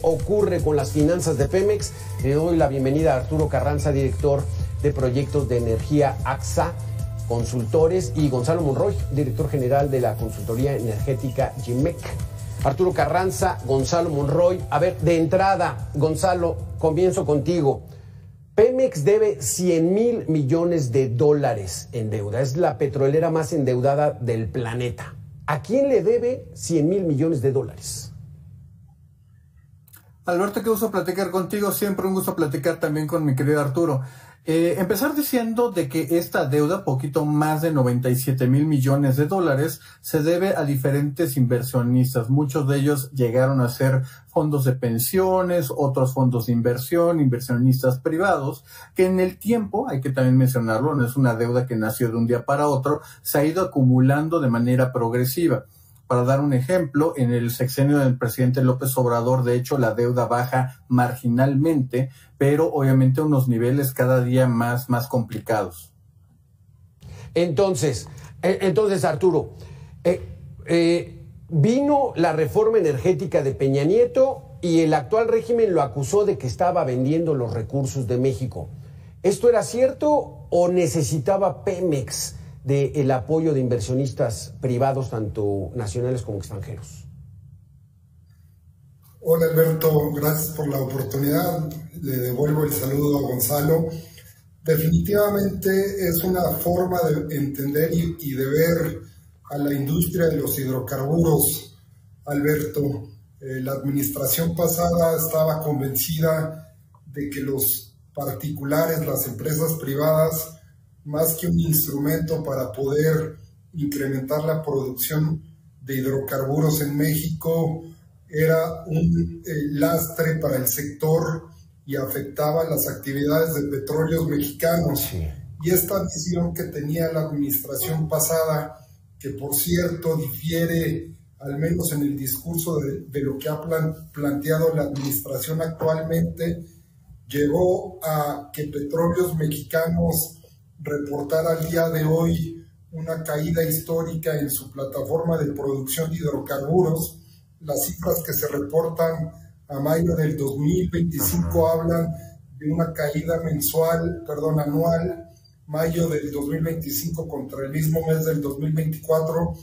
Ocurre con las finanzas de Pemex. Le doy la bienvenida a Arturo Carranza, director de proyectos de energía AXA Consultores, y Gonzalo Monroy, director general de la consultoría energética GIMEC. Arturo Carranza, Gonzalo Monroy. A ver, de entrada, Gonzalo, comienzo contigo. Pemex debe 100,000 millones de dólares en deuda. Es la petrolera más endeudada del planeta. ¿A quién le debe 100,000 millones de dólares? Alberto, qué gusto platicar contigo, siempre un gusto platicar también con mi querido Arturo. Empezar diciendo de que esta deuda, poquito más de 97,000 millones de dólares, se debe a diferentes inversionistas. Muchos de ellos llegaron a ser fondos de pensiones, otros fondos de inversión, inversionistas privados, que en el tiempo, hay que también mencionarlo, no es una deuda que nació de un día para otro, se ha ido acumulando de manera progresiva. Para dar un ejemplo, en el sexenio del presidente López Obrador, de hecho, la deuda baja marginalmente, pero obviamente a unos niveles cada día más complicados. Entonces Arturo, vino la reforma energética de Peña Nieto y el actual régimen lo acusó de que estaba vendiendo los recursos de México. ¿Esto era cierto o necesitaba Pemex del apoyo de inversionistas privados, tanto nacionales como extranjeros? Hola Alberto, gracias por la oportunidad. Le devuelvo el saludo a Gonzalo. Definitivamente es una forma de entender y de ver a la industria de los hidrocarburos, Alberto. La administración pasada estaba convencida de que los particulares, las empresas privadas, más que un instrumento para poder incrementar la producción de hidrocarburos en México, era un lastre para el sector y afectaba las actividades de petróleos mexicanos. Sí. Y esta visión que tenía la administración pasada, que por cierto difiere al menos en el discurso de lo que ha planteado la administración actualmente, llevó a que Petróleos Mexicanos reportar al día de hoy una caída histórica en su plataforma de producción de hidrocarburos. Las cifras que se reportan a mayo del 2025 hablan de una caída anual, mayo del 2025 contra el mismo mes del 2024,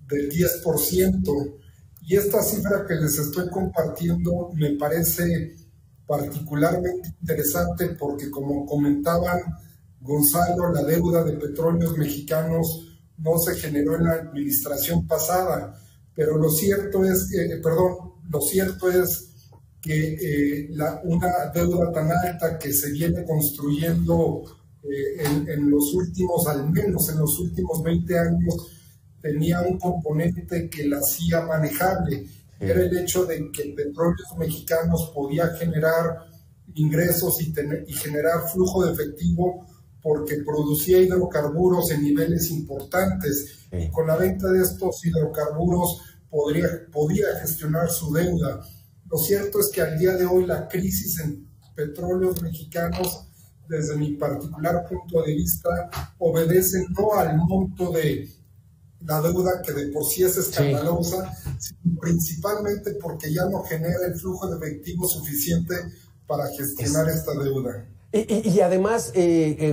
del 10%. Y esta cifra que les estoy compartiendo me parece particularmente interesante porque, como comentaban Gonzalo, la deuda de Petróleos Mexicanos no se generó en la administración pasada, pero lo cierto es que una deuda tan alta que se viene construyendo en los últimos, al menos en los últimos 20 años, tenía un componente que la hacía manejable. Era el hecho de que Petróleos Mexicanos podía generar ingresos y generar flujo de efectivo porque producía hidrocarburos en niveles importantes, y con la venta de estos hidrocarburos podría gestionar su deuda. Lo cierto es que al día de hoy la crisis en Petróleos Mexicanos, desde mi particular punto de vista, obedece no al monto de la deuda, que de por sí es escandalosa, sino principalmente porque ya no genera el flujo de efectivo suficiente para gestionar esta deuda. Y además,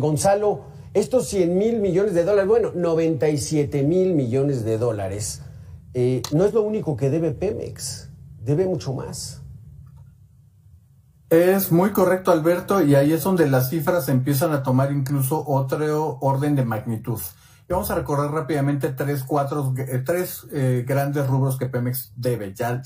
Gonzalo, estos 100,000 millones de dólares, bueno, 97,000 millones de dólares, no es lo único que debe Pemex, debe mucho más. Es muy correcto, Alberto, y ahí es donde las cifras empiezan a tomar incluso otro orden de magnitud. Y vamos a recorrer rápidamente tres grandes rubros que Pemex debe. Ya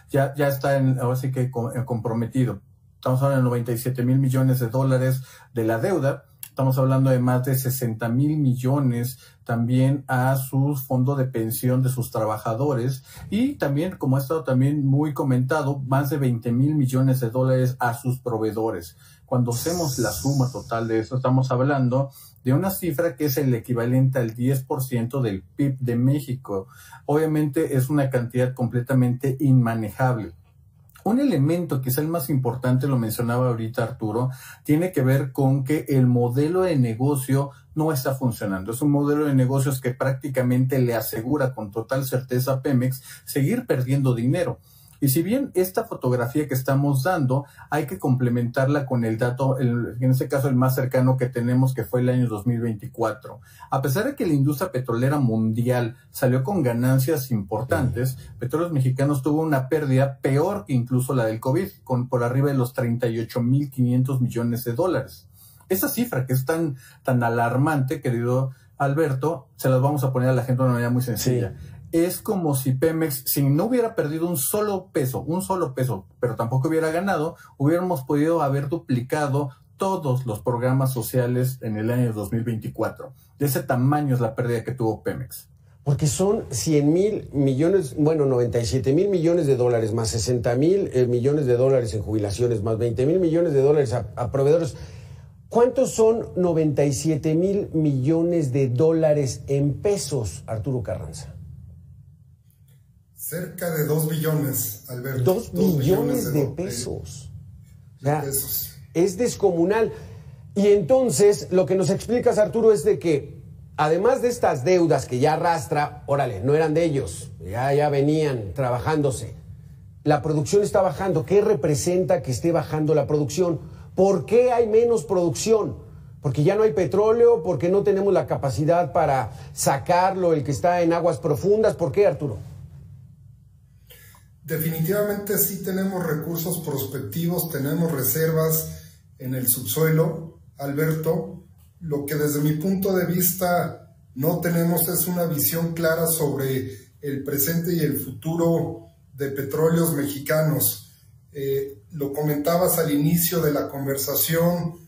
está ahora sí que comprometido. Estamos hablando de 97,000 millones de dólares de la deuda. Estamos hablando de más de 60,000 millones también a sus fondos de pensión de sus trabajadores, y también, como ha estado también muy comentado, más de 20,000 millones de dólares a sus proveedores. Cuando hacemos la suma total de eso, estamos hablando de una cifra que es el equivalente al 10% del PIB de México. Obviamente es una cantidad completamente inmanejable. Un elemento que es el más importante, lo mencionaba ahorita Arturo, tiene que ver con que el modelo de negocio no está funcionando. Es un modelo de negocios que prácticamente le asegura con total certeza a Pemex seguir perdiendo dinero. Y si bien esta fotografía que estamos dando hay que complementarla con el dato, en este caso el más cercano que tenemos, que fue el año 2024. A pesar de que la industria petrolera mundial salió con ganancias importantes, Petróleos Mexicanos tuvo una pérdida peor que incluso la del COVID, por arriba de los 38.500 millones de dólares. Esa cifra que es tan alarmante, querido Alberto, se las vamos a poner a la gente de una manera muy sencilla. Sí. Es como si Pemex, si no hubiera perdido un solo peso, pero tampoco hubiera ganado, hubiéramos podido haber duplicado todos los programas sociales en el año 2024. De ese tamaño es la pérdida que tuvo Pemex. Porque son 100,000 millones, bueno, 97,000 millones de dólares, más 60,000 millones de dólares en jubilaciones, más 20,000 millones de dólares a proveedores. ¿Cuántos son 97,000 millones de dólares en pesos, Arturo Carranza? Cerca de 2 billones, Alberto. 2 billones de pesos. O sea, es descomunal. Y entonces, lo que nos explicas, Arturo, es de que, además de estas deudas que ya arrastra, órale, no eran de ellos, ya venían trabajándose. La producción está bajando. ¿Qué representa que esté bajando la producción? ¿Por qué hay menos producción? Porque ya no hay petróleo, porque no tenemos la capacidad para sacarlo, el que está en aguas profundas. ¿Por qué, Arturo? Definitivamente sí tenemos recursos prospectivos, tenemos reservas en el subsuelo, Alberto. Lo que desde mi punto de vista no tenemos es una visión clara sobre el presente y el futuro de Petróleos Mexicanos. Lo comentabas al inicio de la conversación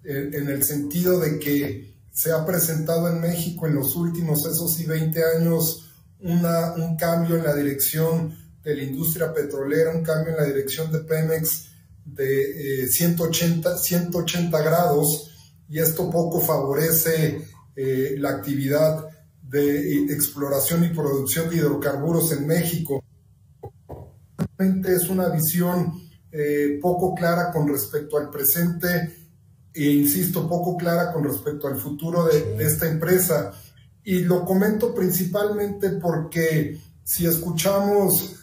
en el sentido de que se ha presentado en México en los últimos, eso sí, 20 años un cambio en la dirección de la industria petrolera, un cambio en la dirección de Pemex de 180 grados, y esto poco favorece la actividad de exploración y producción de hidrocarburos en México. Es una visión poco clara con respecto al presente e insisto, poco clara con respecto al futuro de esta empresa. Y lo comento principalmente porque si escuchamos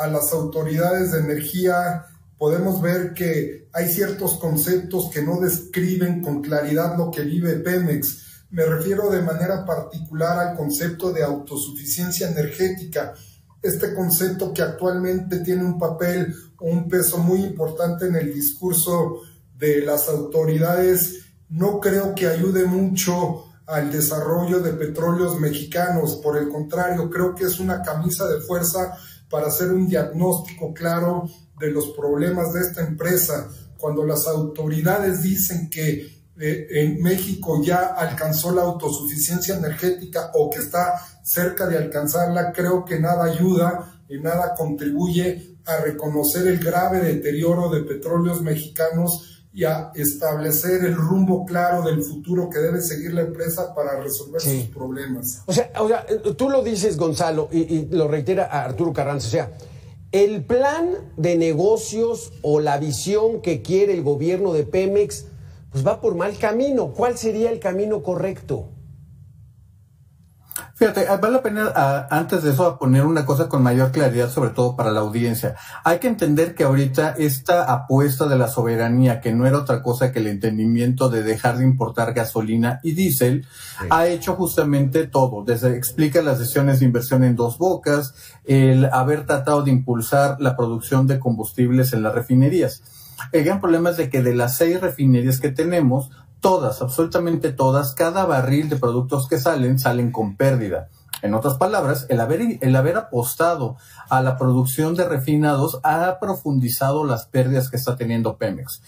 a las autoridades de energía, podemos ver que hay ciertos conceptos que no describen con claridad lo que vive Pemex. Me refiero de manera particular al concepto de autosuficiencia energética. Este concepto que actualmente tiene un papel o un peso muy importante en el discurso de las autoridades, no creo que ayude mucho al desarrollo de Petróleos Mexicanos. Por el contrario, creo que es una camisa de fuerza para hacer un diagnóstico claro de los problemas de esta empresa. Cuando las autoridades dicen que en México ya alcanzó la autosuficiencia energética o que está cerca de alcanzarla, creo que nada ayuda y nada contribuye a reconocer el grave deterioro de Petróleos Mexicanos y a establecer el rumbo claro del futuro que debe seguir la empresa para resolver sus problemas. O sea, tú lo dices, Gonzalo, y lo reitera a Arturo Carranza, o sea, el plan de negocios o la visión que quiere el gobierno de Pemex, pues va por mal camino. ¿Cuál sería el camino correcto? Fíjate, vale la pena antes de eso poner una cosa con mayor claridad, sobre todo para la audiencia. Hay que entender que ahorita esta apuesta de la soberanía, que no era otra cosa que el entendimiento de dejar de importar gasolina y diésel, ha hecho justamente todo. Explica las decisiones de inversión en Dos Bocas, el haber tratado de impulsar la producción de combustibles en las refinerías. El gran problema es de que de las 6 refinerías que tenemos, todas, absolutamente todas, cada barril de productos que salen con pérdida. En otras palabras, el haber apostado a la producción de refinados ha profundizado las pérdidas que está teniendo Pemex.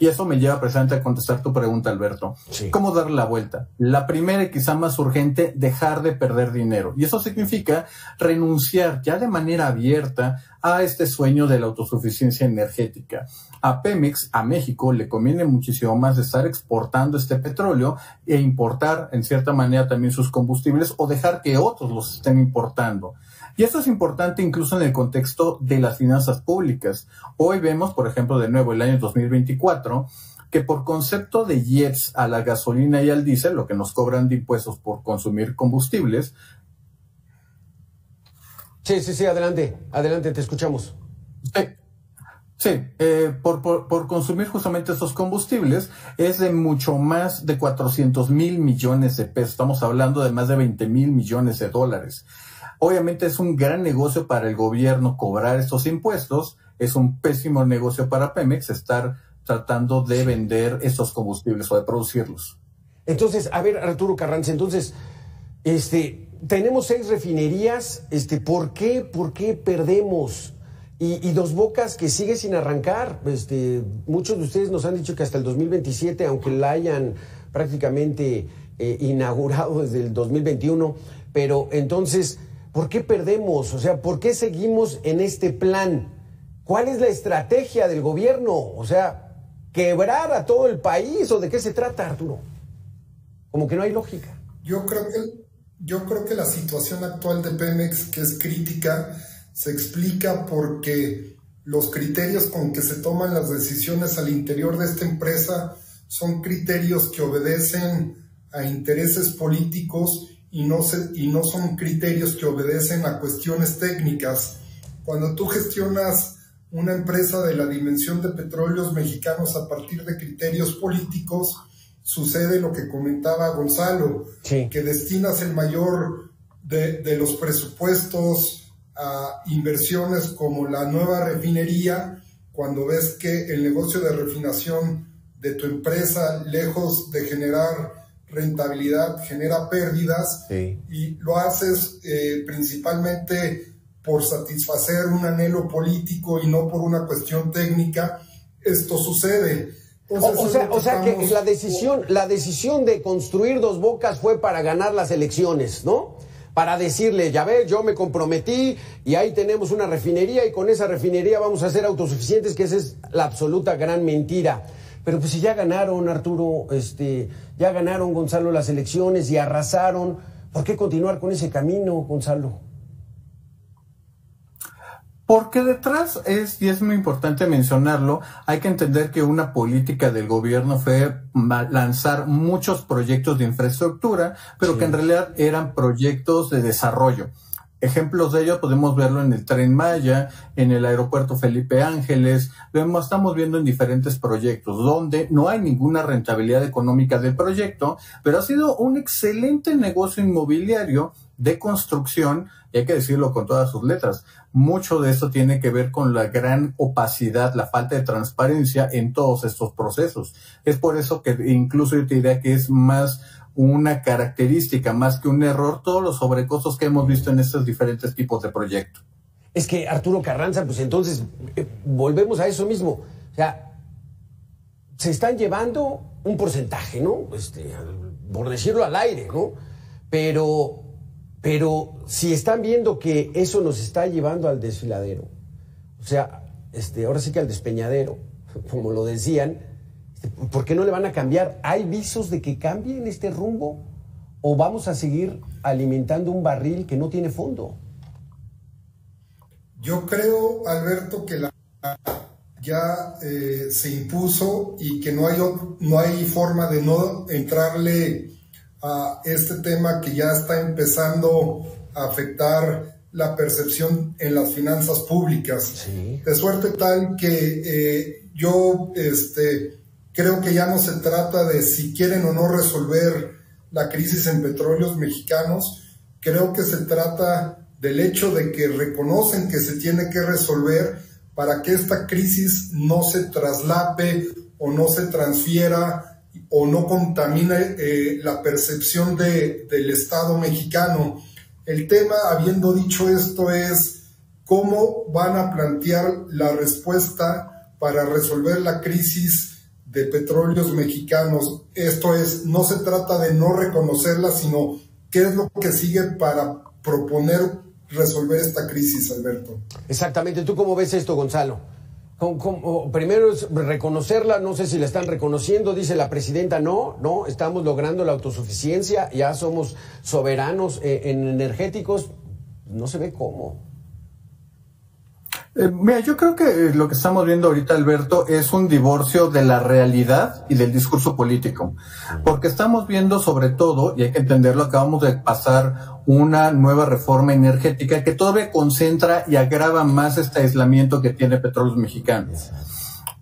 Y eso me lleva precisamente a contestar tu pregunta, Alberto. Sí. ¿Cómo darle la vuelta? La primera y quizá más urgente, dejar de perder dinero. Y eso significa renunciar ya de manera abierta a este sueño de la autosuficiencia energética. A Pemex, a México, le conviene muchísimo más estar exportando este petróleo e importar en cierta manera también sus combustibles o dejar que otros los estén importando. Y esto es importante incluso en el contexto de las finanzas públicas. Hoy vemos, por ejemplo, de nuevo el año 2024, que por concepto de IEPS a la gasolina y al diésel, lo que nos cobran de impuestos por consumir combustibles. Sí, adelante, te escuchamos. Sí, por consumir justamente esos combustibles es de mucho más de 400,000 millones de pesos. Estamos hablando de más de 20,000 millones de dólares. Obviamente es un gran negocio para el gobierno cobrar estos impuestos. Es un pésimo negocio para Pemex estar tratando de vender estos combustibles o de producirlos. Entonces, a ver, Arturo Carranza, entonces, tenemos 6 refinerías, ¿por qué perdemos? Y Dos Bocas que sigue sin arrancar, muchos de ustedes nos han dicho que hasta el 2027, aunque la hayan prácticamente inaugurado desde el 2021, pero entonces, ¿por qué perdemos? O sea, ¿por qué seguimos en este plan? ¿Cuál es la estrategia del gobierno? O sea, ¿quebrar a todo el país o de qué se trata, Arturo? Como que no hay lógica. Yo creo que la situación actual de Pemex, que es crítica, se explica porque los criterios con que se toman las decisiones al interior de esta empresa son criterios que obedecen a intereses políticos y no son criterios que obedecen a cuestiones técnicas. Cuando tú gestionas una empresa de la dimensión de Petróleos Mexicanos a partir de criterios políticos, sucede lo que comentaba Gonzalo, sí, que destinas el mayor de los presupuestos a inversiones como la nueva refinería, cuando ves que el negocio de refinación de tu empresa, lejos de generar rentabilidad, genera pérdidas, sí, y lo haces principalmente por satisfacer un anhelo político y no por una cuestión técnica. Esto sucede. Entonces, o sea que la decisión de construir Dos Bocas fue para ganar las elecciones, ¿no? Para decirle, ya ves, yo me comprometí y ahí tenemos una refinería y con esa refinería vamos a ser autosuficientes, que esa es la absoluta gran mentira. Pero pues si ya ganaron, Arturo, ya ganaron, Gonzalo, las elecciones y arrasaron, ¿por qué continuar con ese camino, Gonzalo? Porque detrás y es muy importante mencionarlo, hay que entender que una política del gobierno fue lanzar muchos proyectos de infraestructura, pero sí, que en realidad eran proyectos de desarrollo. Ejemplos de ello podemos verlo en el Tren Maya, en el aeropuerto Felipe Ángeles, estamos viendo en diferentes proyectos donde no hay ninguna rentabilidad económica del proyecto, pero ha sido un excelente negocio inmobiliario de construcción, y hay que decirlo con todas sus letras. Mucho de esto tiene que ver con la gran opacidad, la falta de transparencia en todos estos procesos. Es por eso que incluso yo te diría que es más una característica, más que un error, todos los sobrecostos que hemos visto en estos diferentes tipos de proyectos. Es que, Arturo Carranza, pues entonces volvemos a eso mismo. O sea, se están llevando un porcentaje, ¿no? Por decirlo al aire, ¿no? Pero si están viendo que eso nos está llevando al desfiladero, o sea, ahora sí que al despeñadero, como lo decían, ¿por qué no le van a cambiar? ¿Hay visos de que cambien este rumbo? ¿O vamos a seguir alimentando un barril que no tiene fondo? Yo creo, Alberto, que ya se impuso y que no hay forma de no entrarle a este tema que ya está empezando a afectar la percepción en las finanzas públicas. Sí. De suerte tal que yo creo que ya no se trata de si quieren o no resolver la crisis en Petróleos Mexicanos. Creo que se trata del hecho de que reconocen que se tiene que resolver para que esta crisis no se traslape o no se transfiera o no contamine la percepción del Estado mexicano. El tema, habiendo dicho esto, es cómo van a plantear la respuesta para resolver la crisis de Petróleos Mexicanos. Esto es, no se trata de no reconocerla, sino qué es lo que sigue para proponer resolver esta crisis, Alberto. Exactamente. ¿Tú cómo ves esto, Gonzalo? Primero es reconocerla, no sé si la están reconociendo, dice la presidenta, no, estamos logrando la autosuficiencia, ya somos soberanos en energéticos, no se ve cómo. Mira, yo creo que lo que estamos viendo ahorita, Alberto, es un divorcio de la realidad y del discurso político. Porque estamos viendo sobre todo, y hay que entenderlo, acabamos de pasar una nueva reforma energética que todavía concentra y agrava más este aislamiento que tiene Petróleos Mexicanos.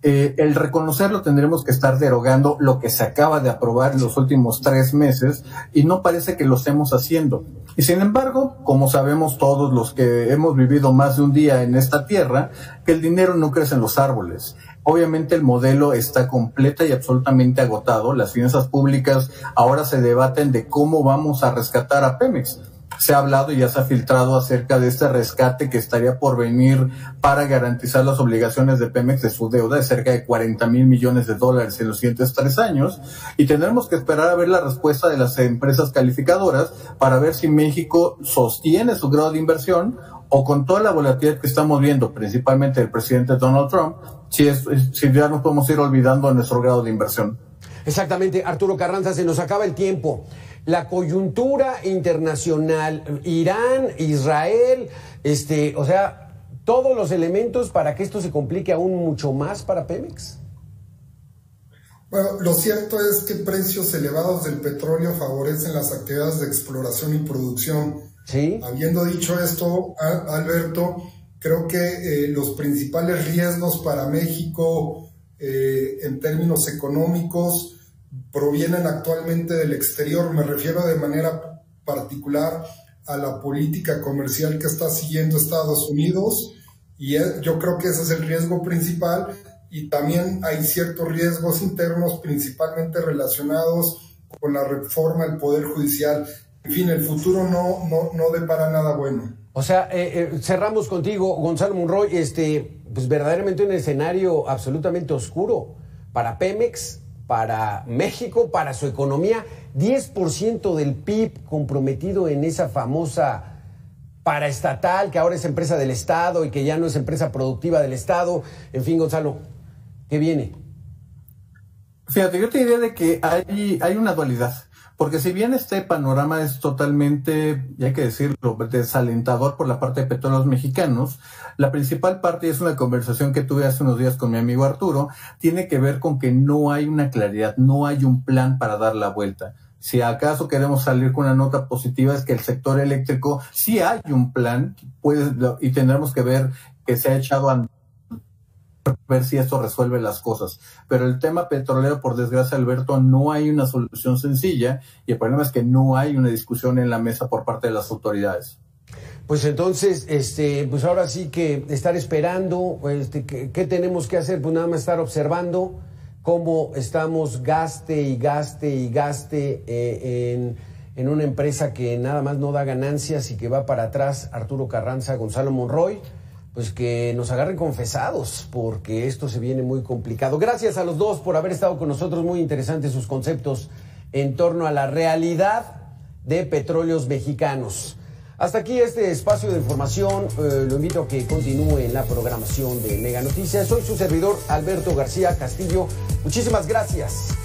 El reconocerlo, tendremos que estar derogando lo que se acaba de aprobar en los últimos 3 meses y no parece que lo estemos haciendo. Y sin embargo, como sabemos todos los que hemos vivido más de un día en esta tierra, que el dinero no crece en los árboles. Obviamente el modelo está completa y absolutamente agotado. Las finanzas públicas ahora se debaten de cómo vamos a rescatar a Pemex. Se ha hablado y ya se ha filtrado acerca de este rescate que estaría por venir para garantizar las obligaciones de Pemex de su deuda de cerca de $40,000 millones en los siguientes 3 años, y tendremos que esperar a ver la respuesta de las empresas calificadoras para ver si México sostiene su grado de inversión o, con toda la volatilidad que estamos viendo, principalmente del presidente Donald Trump, si ya nos podemos ir olvidando de nuestro grado de inversión. Exactamente, Arturo Carranza, se nos acaba el tiempo. La coyuntura internacional, Irán, Israel, o sea, todos los elementos para que esto se complique aún mucho más para Pemex. Bueno, lo cierto es que precios elevados del petróleo favorecen las actividades de exploración y producción. Sí. Habiendo dicho esto, Alberto, creo que los principales riesgos para México en términos económicos provienen actualmente del exterior. Me refiero de manera particular a la política comercial que está siguiendo Estados Unidos, y yo creo que ese es el riesgo principal, y también hay ciertos riesgos internos principalmente relacionados con la reforma del Poder Judicial. En fin, el futuro no depara nada bueno. O sea, cerramos contigo, Gonzalo Monroy, pues verdaderamente un escenario absolutamente oscuro para Pemex, para México, para su economía. 10% del PIB comprometido en esa famosa paraestatal, que ahora es empresa del Estado y que ya no es empresa productiva del Estado. En fin, Gonzalo, ¿qué viene? Fíjate, yo te diría de que hay una dualidad. Porque si bien este panorama es totalmente, y hay que decirlo, desalentador por la parte de Petróleos Mexicanos, la principal parte, y es una conversación que tuve hace unos días con mi amigo Arturo, tiene que ver con que no hay una claridad, no hay un plan para dar la vuelta. Si acaso queremos salir con una nota positiva, es que el sector eléctrico sí hay un plan, y tendremos que ver que se ha echado a ver si esto resuelve las cosas. Pero el tema petrolero, por desgracia, Alberto, no hay una solución sencilla, y el problema es que no hay una discusión en la mesa por parte de las autoridades. Pues entonces, pues ahora sí que estar esperando, ¿qué tenemos que hacer? Pues nada más estar observando cómo estamos gaste y gaste y gaste en una empresa que nada más no da ganancias y que va para atrás. Arturo Carranza, Gonzalo Monroy, pues que nos agarren confesados, porque esto se viene muy complicado. Gracias a los dos por haber estado con nosotros, muy interesantes sus conceptos en torno a la realidad de Petróleos Mexicanos. Hasta aquí este espacio de información, lo invito a que continúe en la programación de Mega Noticias. Soy su servidor Alberto García Castillo, muchísimas gracias.